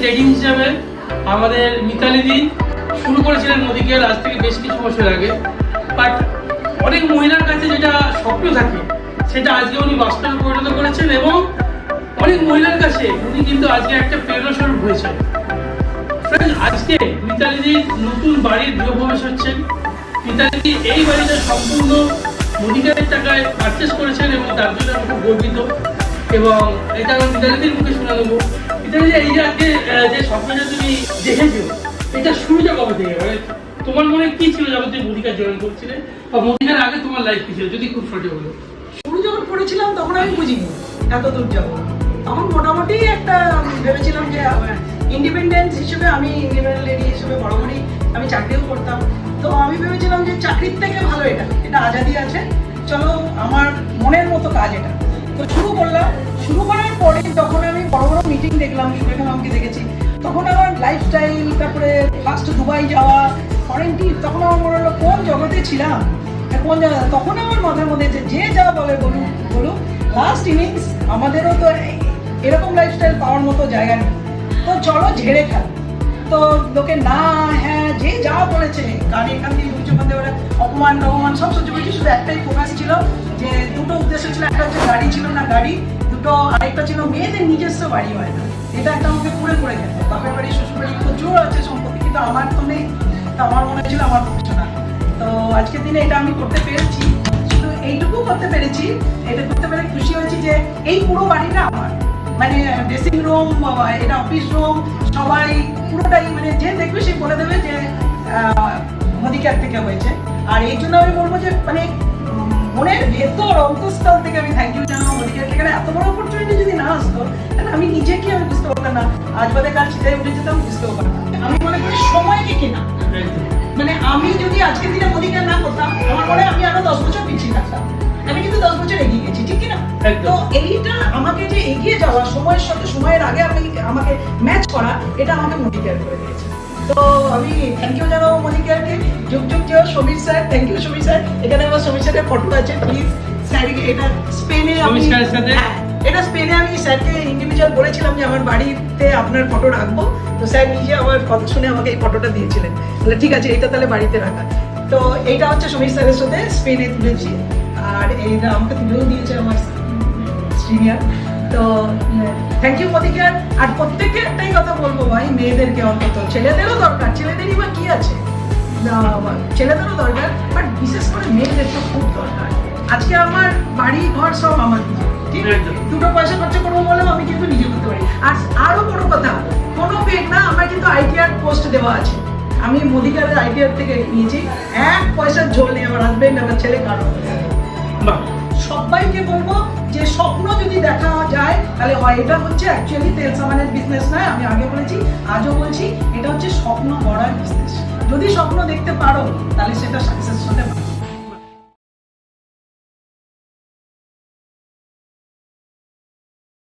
Lady হিসাবে আমাদের মিতালি দি শুরু করেছিলেন মোদিকে আজ থেকে বেশ কিছু বছর আগে। বাট অনেক মহিলার কাছে যেটা স্বপ্ন থাকে সেটা আজকে উনি বাস্তবে পরিণত করেছেন এবং অনেক মহিলার কাছে উনি কিন্তু আজকে একটা প্রেরণাস্বরূপ হয়েছে। ফ্রেন্ড, আজকে মিতালি দি নতুন বাড়ির গৃহপ্রবেশ হচ্ছেন। মিতালি দি এই বাড়িটা সম্পূর্ণ মোদিকের টাকায় পারচেস করেছেন এবং তার জন্য আমি খুব গর্বিত এবং এটা আমি মিতালিদির মুখে শুনে নেবো। মিতালি, এই যে আজকে যে স্বপ্নটা তুমি দেখেছো এটা শুরুটা কবে থেকে, মানে তোমার মনে কি ছিল যখন তুমি মোদিকা জয়েন করছিলে বা মোদিকার আগে তোমার লাইফ কি ছিল, যদি খুব শর্টে বলো। শুরু যখন করেছিলাম তখন আমি বুঝিনি এত দূর যাবো। তখন মোটামুটি একটা ভেবেছিলাম যে ইন্ডিপেন্ডেন্স হিসেবে, আমি ইন্ডিপেন্ডেন্ট লেডি হিসেবে বরাবরই আমি চাকরিও করতাম। তো আমি ভেবেছিলাম যে চাকরির থেকে ভালো এটা আজাদি আছে, চলো আমার মনের মতো কাজ এটা। তো শুরু করলাম। শুরু করার পরে তখন আমি বড় বড় মিটিং দেখলাম, সুরেখা ম্যামকে দেখেছি। তখন আমার লাইফস্টাইল, তারপরে ফার্স্ট দুবাই যাওয়া, ফরেন ট্রিপ, তখন আমার মনে হলো কোন জগতে ছিলাম, কোন জায়গা। তখন আমার মাথার মধ্যে যে যা বলে বলুক, লাস্ট ইনিংস আমাদেরও তো এরকম লাইফস্টাইল পাওয়ার মতো জায়গা নেই, তো চলো ঝেড়ে খেল। তো লোকে না হ্যাঁ যে যা বলেছে, গাড়ি এখান দিয়ে উঁচু করতে পারে, অপমান রহমান সব সহ্য করেছি। শুধু একটাই ফোকাস ছিল, যে দুটো উদ্দেশ্য ছিল। একটা হচ্ছে গাড়ি ছিল না গাড়ি, দুটো আরেকটা ছিল মেয়েদের নিজস্ব বাড়ি হয় না, এটা একটা আমাকে পুরে করে খেত। বাপের বাড়ি শ্বশুর বাড়ি প্রচুর আছে সম্পত্তি, কিন্তু আমার তো নেই। তো আমার মনে হয়েছিল আমার পক্ষে না। তো আজকের দিনে এটা আমি করতে পেরেছি, শুধু এইটুকু করতে পেরেছি। এটা করতে পেরে খুশি হয়েছি যে এই পুরো বাড়িটা আমার, মানে ড্রেসিং রুম, এটা অফিস রুম, সবাই পুরোটাই, মানে যে দেখবে সে বলে দেবে যে মোদিকার থেকে হয়েছে। আর এই জন্য আমি বলবো যে মানে মনের ভেতর অন্তঃস্থল থেকে আমি থ্যাংক ইউ জানাবো মোদিকার। এখানে এত বড় অপরচুনিটি যদি না আসতো, তাহলে আমি নিজেকে আমি বুঝতে পারতাম না, আজ বাদে কাল চিন্তায় উঠে যেতাম, বুঝতেও পারতাম। আমি মনে করি সময়কে কেনা, মানে আমি যদি আজকের দিনে মোদিকার না করতাম, আমার মনে হয় আমি আরো 10 বছর পিছিয়ে থাকতাম। আমি কিন্তু 10 বছর এগিয়ে গেছি, ঠিক কিনা? তো এইটা আমাকে যে এগিয়ে যাওয়া, সময়ের সাথে সময়ের আগে আমাকে ম্যাচ করা, এটা আমাকে মোদিকার করে দিয়েছে। তো আমি থ্যাংক ইউ জানাবো মোদিকারকে। যুগ যুগ যেও Samir sir, thank you Samir sir. এখানে আমার সমীর স্যারের ফটো আছে, প্লিজ স্যারকে। এটা স্পেনে আমি, এটা স্পেনে আমি স্যারকে ইন্ডিভিজুয়াল বলেছিলাম যে আমার বাড়িতে আপনার ফটো রাখবো। তো স্যার নিজে আমার কথা শুনে আমাকে এই ফটোটা দিয়েছিলেন, বলে ঠিক আছে এটা তাহলে বাড়িতে রাখা। তো এইটা হচ্ছে সমীর স্যারের সাথে স্পেনে তুলেছি, আর এইটা আমাকে তুলেও দিয়েছে আমার সিনিয়র। তো থ্যাংক ইউ মোদিকার। আর প্রত্যেককে একটাই কথা বলবো ভাই, মেয়েদেরকে অন্তত, ছেলেদেরও দরকার, ছেলেদেরই বা কি আছে, ছেলেদেরও দরকার, বাট বিশেষ করে মেয়েদের তো খুব দরকার। আজকে আমার বাড়ি ঘর সব আমার, ঠিক আছে, দুটো পয়সা খরচা করবো বলেও আমি কিন্তু নিজে করতে পারি। আর আরো বড় কথা, কোনো বেগ না, আমার কিন্তু আইটিআর পোস্ট দেওয়া আছে, আমি মোদিকারের আইটিআর থেকে নিয়েছি। 1 পয়সার ঝোল নেই আমার হাজবেন্ড, আমার ছেলে, কারণ সবাইকে বলবো যে স্বপ্ন যদি দেখা যায়, তাহলে এটা হচ্ছে অ্যাকচুয়ালি তেল সামানের বিজনেস নয়। আমি আগে বলেছি, আজও বলছি, এটা হচ্ছে স্বপ্ন গড়ার বিজনেস। যদি স্বপ্ন দেখতে পারো, তাহলে সেটা সাকসেস হতে পারে।